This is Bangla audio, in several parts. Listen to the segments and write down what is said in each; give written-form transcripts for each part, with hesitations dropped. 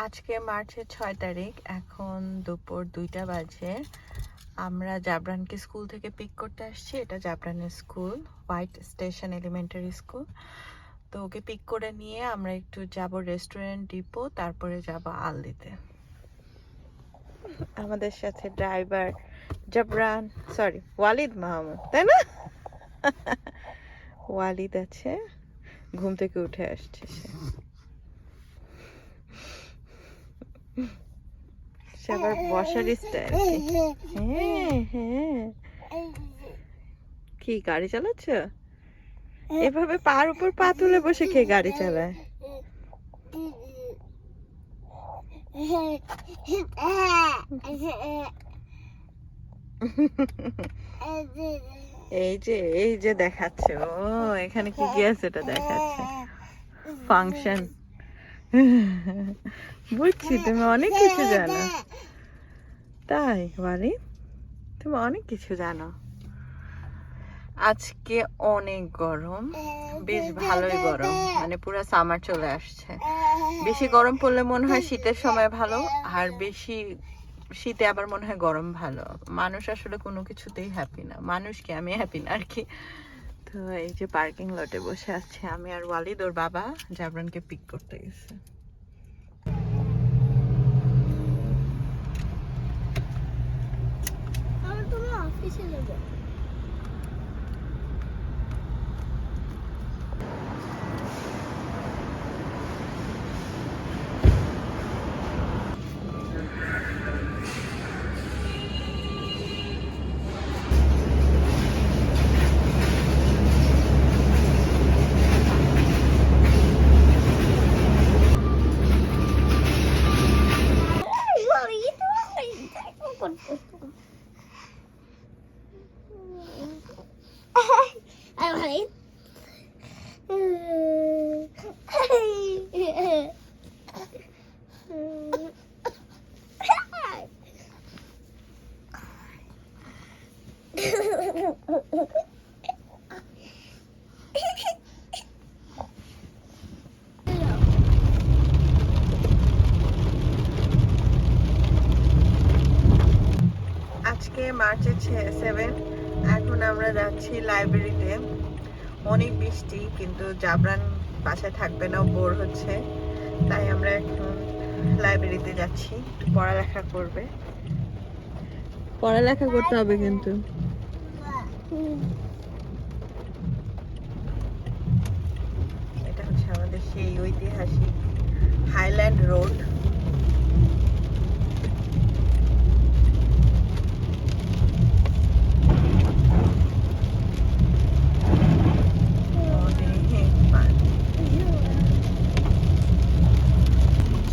আজকে মার্চের 6 তারিখ, এখন দুপুর 2টা বাজে। আমরা জাবরানকে স্কুল থেকে পিক করতে আসছি। এটা জাবরানের school, white station elementary school. তো ওকে পিক করে নিয়ে আমরা একটু যাব রেস্টুরেন্ট ডিপো, তারপরে যাব আলদিতে। আমাদের সাথে ড্রাইভার জাবরান, সরি ওয়ালিদ মাহমুদ, তাই না? ওয়ালিদ আছে, ঘুম থেকে উঠে আসছে সে। আবার বসার স্টাইল। হ্যাঁ হ্যাঁ, কি গাড়ি চালাচ্ছ? এভাবে পার উপর পা তুলে বসে কে গাড়ি চালায়? এই যে দেখাচ্ছে, ও এখানে কি কি আছে এটা দেখাচ্ছে, ফাংশন। বুঝছি, তুমি অনেক কিছু জানো। তাই বাড়ি, তুমি অনেক কিছু জানো। আজকে অনেক গরম, বেশ ভালোই গরম, মানে পুরো সামার চলে আসছে। বেশি গরম পড়লে মনে হয় শীতের সময় ভালো, আর বেশি শীতে আবার মনে হয় গরম ভালো। মানুষ আসলে কোনো কিছুতেই হ্যাপি না, মানুষ কি, আমি হ্যাপি না আর কি। তো এই যে পার্কিং লটে বসে আছি আমি আর ওয়ালিদ, ওর বাবা জাবরানকে পিক করতে গেছে। তুমি অফিসে যাবে? আজকে মার্চের 7, এখন আমরা যাচ্ছি লাইব্রেরিতে। অনেক বৃষ্টি, কিন্তু জাবরান বাসায় থাকবে না, বোর হচ্ছে, তাই আমরা এখন লাইব্রেরিতে যাচ্ছি। পড়ালেখা করবে, পড়ালেখা করতে হবে কিন্তু। এটা হচ্ছে আমাদের সেই ঐতিহাসিক হাইল্যান্ড রোড।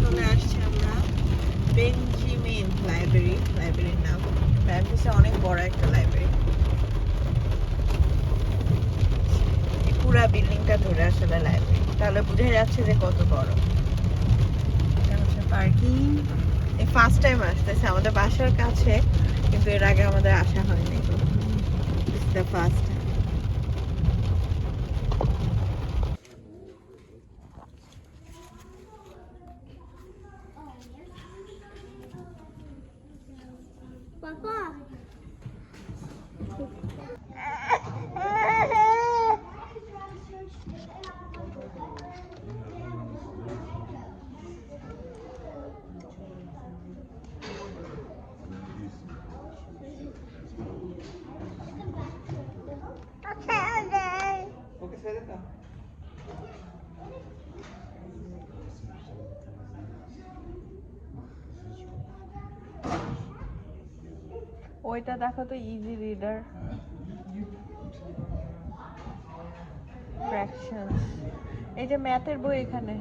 চলে আসছি আমরা বেঞ্জিমিন লাইব্রেরির নাম। লাইব্রেরিটা অনেক বড় একটা লাইব্রেরি, পুরা বিল্ডিংটা ধরে আসলে লাইব্রেরি, তাহলে বুঝা যাচ্ছে যে কত বড়। এটা হচ্ছে পার্কিং। এই ফার্স্ট টাইম আসতেছে আমাদের বাসার কাছে, কিন্তু এর আগে আমাদের আসা হয়নি। This the first time. পাপা ওইটা দেখো তো, ইজি রিডার ফ্র্যাকশনস। এই যে ম্যাথের বই এখানে।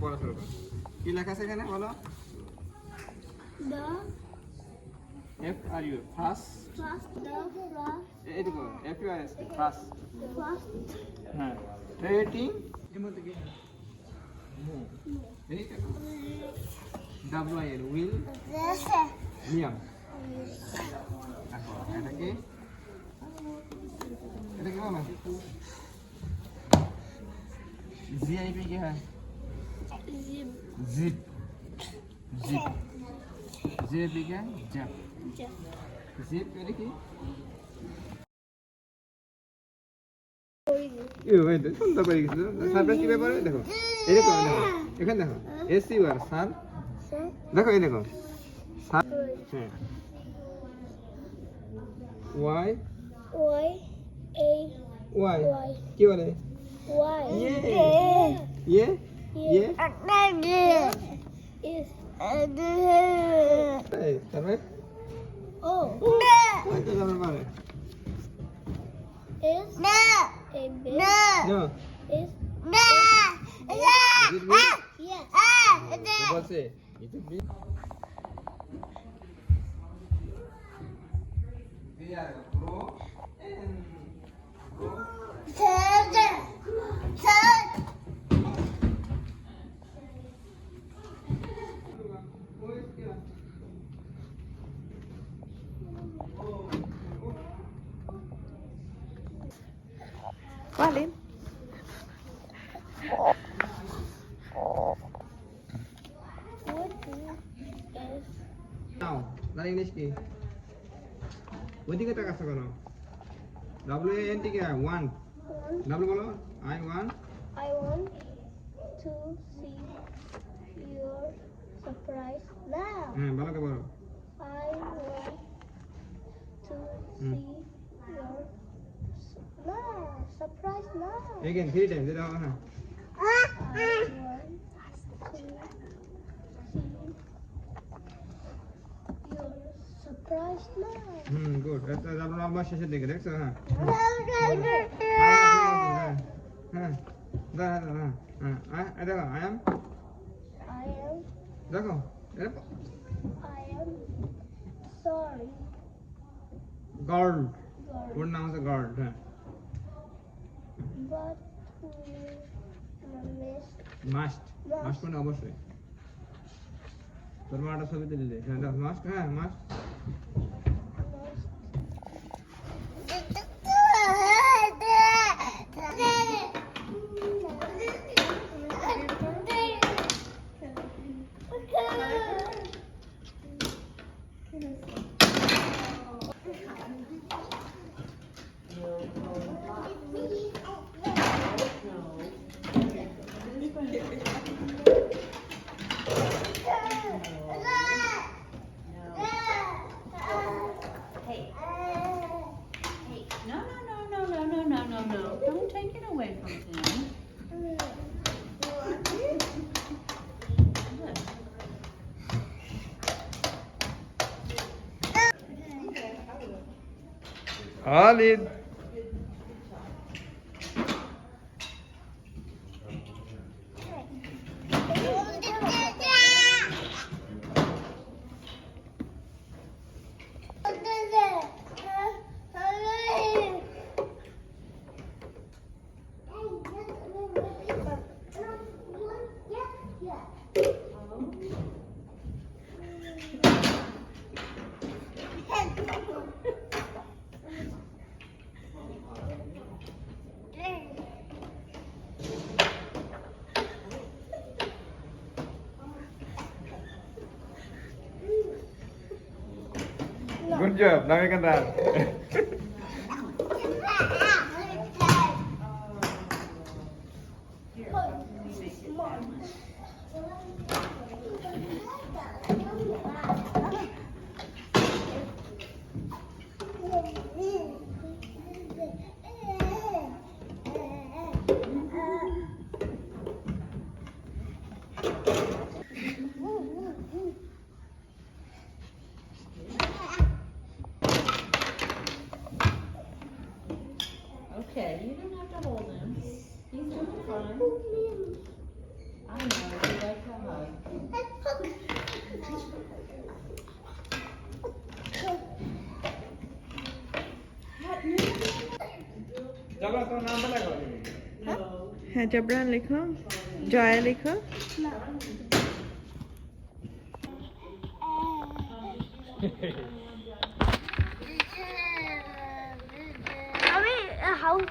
পড়া শুরু করো। কি লেখা আছে এখানে বলো? The F are you? First first the এই দেখো FURS ফার্স্ট হ্যাঁ রেটিং এর মধ্যে কি এই WIL উইল লিয়াম এটা কি मामा ZIP क्या है zip zip ZIP क्या है jump zip এটা কি এই তো সুন্দর করে গেছে সারপ্রাইজ কি ব্যাপার দেখো এরকম দেখো এখানে দেখো SUR সার দেখো এই দেখো সার হ্যাঁ Y কি বলে ये তারপরে এটা জানার মানে no বলছে it be they are grow and Colin. নাও জানি ইংলিশ কি ওইদিকে তাকাচ্ছ কেন WANT কি ওয়ান ডাব্লিউ বলো I want to see your surprise now. হ্যাঁ ভালো করে বলো I want to see your surprise now. again 3 times এটা হ্যাঁ I want to see your surprise now. Good এটা আমরা আবার শেষের দিকে দেখছো হ্যাঁ হ্যাঁ দাঁড়া হ্যাঁ দেখো I am দেখো I am sorry. গার্ল ওর নাম হচ্ছে গার্ল হ্যাঁ But মাস্ট মাস্ট মানে অবশ্যই তোর মাটা ছবি দিলে হ্যাঁ মাস্ট হ্যাঁ must No. Don't take it away from him. Khalid Good job, now you can dance. Okay, you don't have to hold him. He's doing fine. I know, you like to hug. What? জাবরা তোমার নামটা লেখো হ্যাঁ জাবরান লেখো, জয়া লেখো। আমি house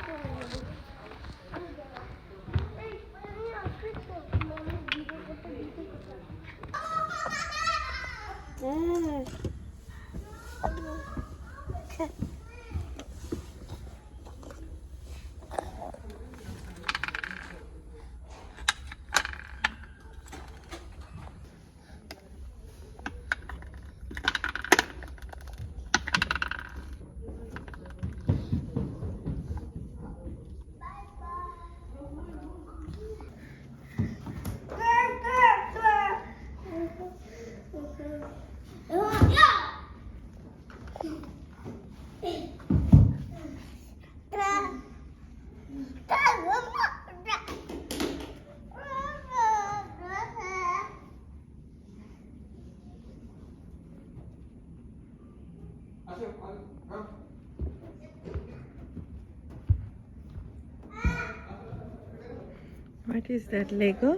What is that, Lego?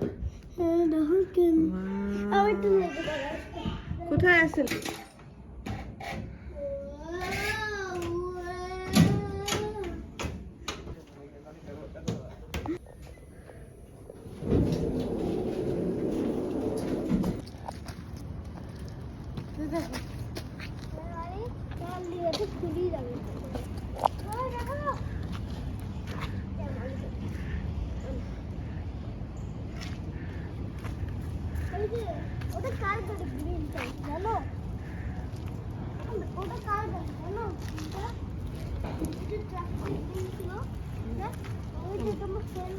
Wow. কোথায় আছে? খুলি যাবে ওটা কার গাড়ি গ্রিন জানো ওটা কার গাড়ি জানো এটা ট্রাক ছিল ওই যে তোমার ফ্রেন্ড